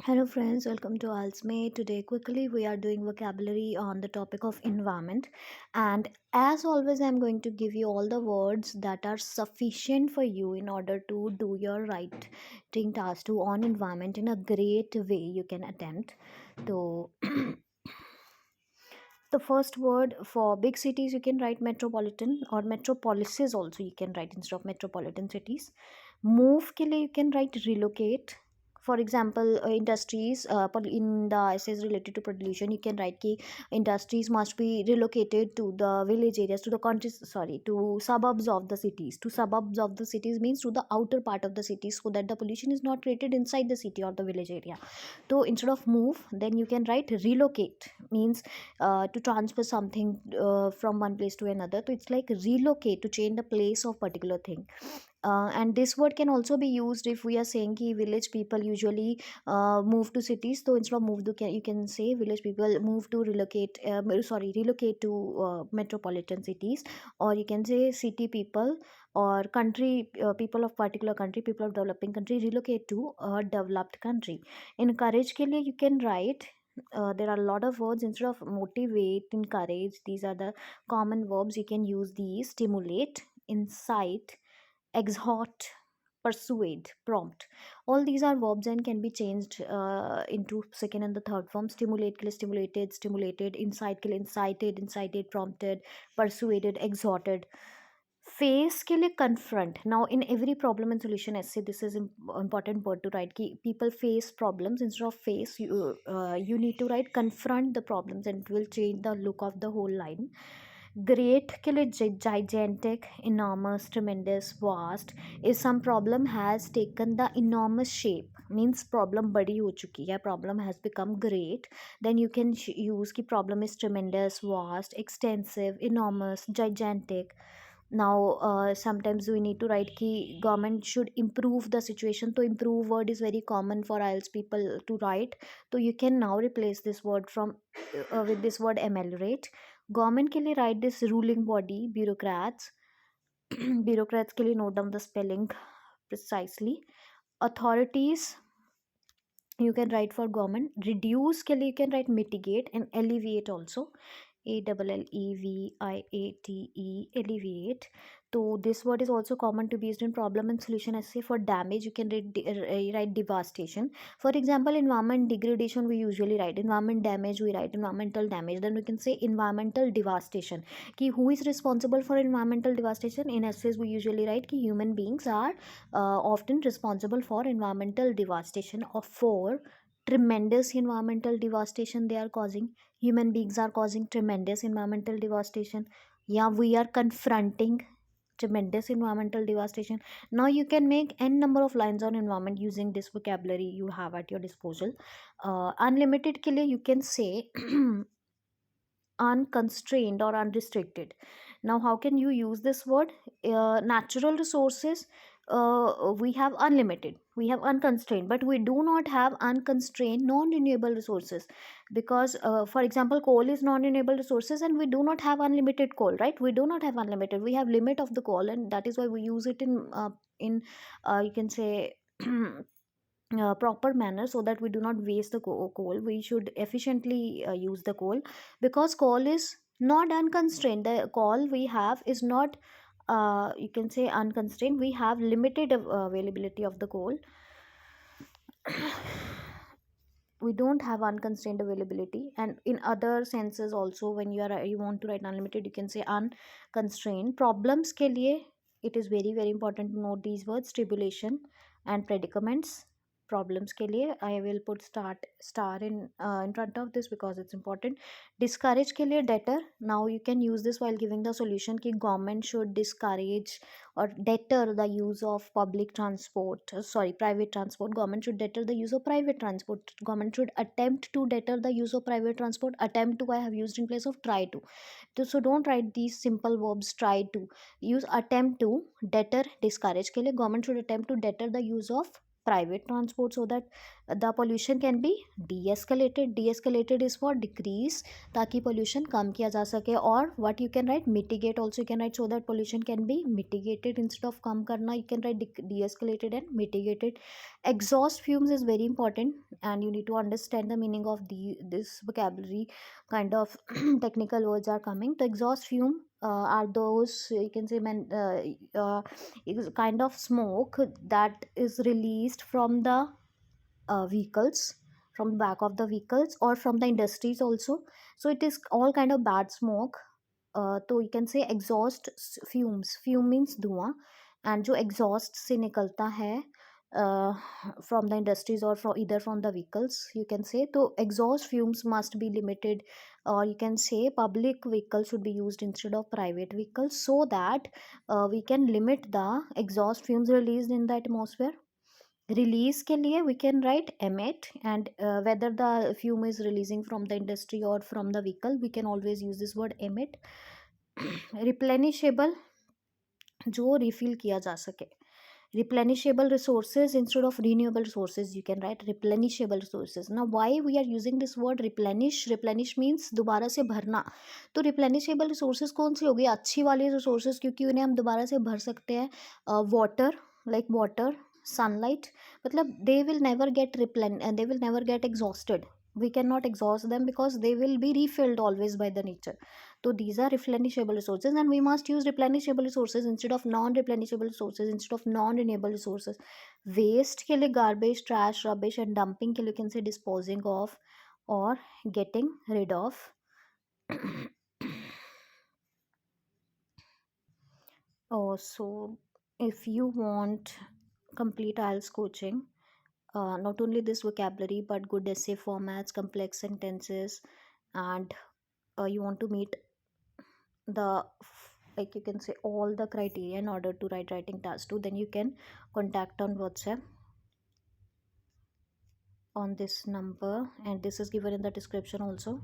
Hello friends, welcome to Alsmay. Today quickly we are doing vocabulary on the topic of environment, and as always I'm going to give you all the words that are sufficient for you in order to do your writing task to on environment in a great way you can attempt. So the first word for big cities you can write metropolitan or metropolises also you can write instead of metropolitan cities. Move के लिए you can write relocate. For example, industries in the essays related to pollution you can write कि industries must be relocated to the village areas, to the countries, sorry, to suburbs of the cities. To suburbs of the cities means to the outer part of the city, so that the pollution is not created inside the city or the village area. So instead of move, then you can write relocate, means to transfer something from one place to another. So it's like relocate, to change the place of particular thing. And this word can also be used if we are saying ki village people usually move to cities. So instead of move to, you can say village people move to relocate, relocate to metropolitan cities. Or you can say city people or country people of particular country, people of developing country relocate to a developed country. Encourage ke liye you can write, there are a lot of words instead of motivate, encourage. These are the common verbs. You can use these: stimulate, incite, exhort, persuade, prompt. All these are verbs and can be changed into second and the third form. Stimulate ke liye stimulated, stimulated. Incite ke liye incited, incited, prompted, persuaded, exhorted. Face के लिए confront. Now in every problem and solution essay this is important word to write कि people face problems. Instead of face, you need to write confront the problems, and it will change the look of the whole line. Great के लिए gigantic, enormous, tremendous, vast. If some problem has taken the enormous shape, means problem बड़ी हो चुकी है, problem has become great, then you can use कि problem is tremendous, vast, extensive, enormous, gigantic. Now sometimes we need to write ki government should improve the situation. So improve word is very common for IELTS people to write. So you can now replace this word from with this word ameliorate. Government के लिए write this ruling body, bureaucrats. Bureaucrats के लिए note down the spelling precisely. Authorities you can write for government. Reduce के लिए you can write mitigate, and alleviate also. Alleviate, alleviate. So this word is also common to be used in problem and solution essay. For damage you can write devastation. For example, environment degradation we usually write environment damage, we write environmental damage. Then we can say environmental devastation. Ki who is responsible for environmental devastation? In essays we usually write ki human beings are often responsible for environmental devastation. Or for tremendous environmental devastation they are causing. Human beings are causing tremendous environmental devastation. Yeah, we are confronting tremendous environmental devastation. Now you can make n number of lines on environment using this vocabulary you have at your disposal. Unlimited ke liye you can say unconstrained or unrestricted. Now how can you use this word? Natural resources, we have unlimited, we have unconstrained, but we do not have unconstrained non-renewable resources. Because for example, coal is non-renewable resources, and we do not have unlimited coal, right? We do not have unlimited, we have limit of the coal, and that is why we use it in you can say proper manner, so that we do not waste the coal. We should efficiently use the coal, because coal is not unconstrained. The coal we have is not you can say unconstrained. We have limited availability of the coal. We don't have unconstrained availability. And in other senses also, when you want to write unlimited, you can say unconstrained. Problems ke liye it is very very important to note these words: tribulation and predicaments. Problems ke liye I will put star in front of this because it's important. Discourage ke liye debtor. Now you can use this while giving the solution ki government should discourage or deter the use of public transport, private transport. Government should deter the use of private transport. Government should attempt to deter the use of private transport. Attempt to I have used in place of try to. So don't write these simple verbs. Try to, use attempt to. Deter, discourage के लिए government should attempt to deter the use of private transport, so that the pollution can be de-escalated. De-escalated is for decrease, ताकि pollution कम किया जा सके. और what you can write, mitigate also you can write, so that pollution can be mitigated. Instead of कम करना, you can write de-escalated and mitigated. Exhaust fumes is very important, and you need to understand the meaning of this vocabulary. Kind of technical words are coming. The exhaust fume are those, you can say, is kind of smoke that is released from the vehicles, from the back of the vehicles, or from the industries also. So it is all kind of bad smoke. तो you can say exhaust fumes. Fume means धुआं, and जो exhaust से निकलता है from the industries or from either from the vehicles, you can say. तो exhaust fumes must be limited, or you can say public vehicles should be used instead of private vehicles, so that we can limit the exhaust fumes released in the atmosphere. Release के लिए we can write emit, and whether the fume is releasing from the industry or from the vehicle, we can always use this word emit. replenishable, जो refill किया जा सके. Replenishable resources instead of renewable resources, you can write replenishable resources. Now why we are using this word replenish? Replenish means दोबारा से भरना. तो replenishable resources कौन सी होगी? अच्छी वाली resources, क्योंकि उन्हें हम दोबारा से भर सकते हैं. Water, like water, sunlight, मतलब they will never get they will never get exhausted. We cannot exhaust them because they will be refilled always by the nature. So these are replenishable resources, and we must use replenishable resources instead of non-replenishable resources, instead of non-renewable resources. Waste के लिए garbage, trash, rubbish, and dumping के लिए you can say disposing of or getting rid of. Oh, so if you want complete IELTS coaching, not only this vocabulary but good essay formats, complex sentences, and you want to meet the like you can say all the criteria in order to write writing task 2, then you can contact on WhatsApp on this number, and this is given in the description also.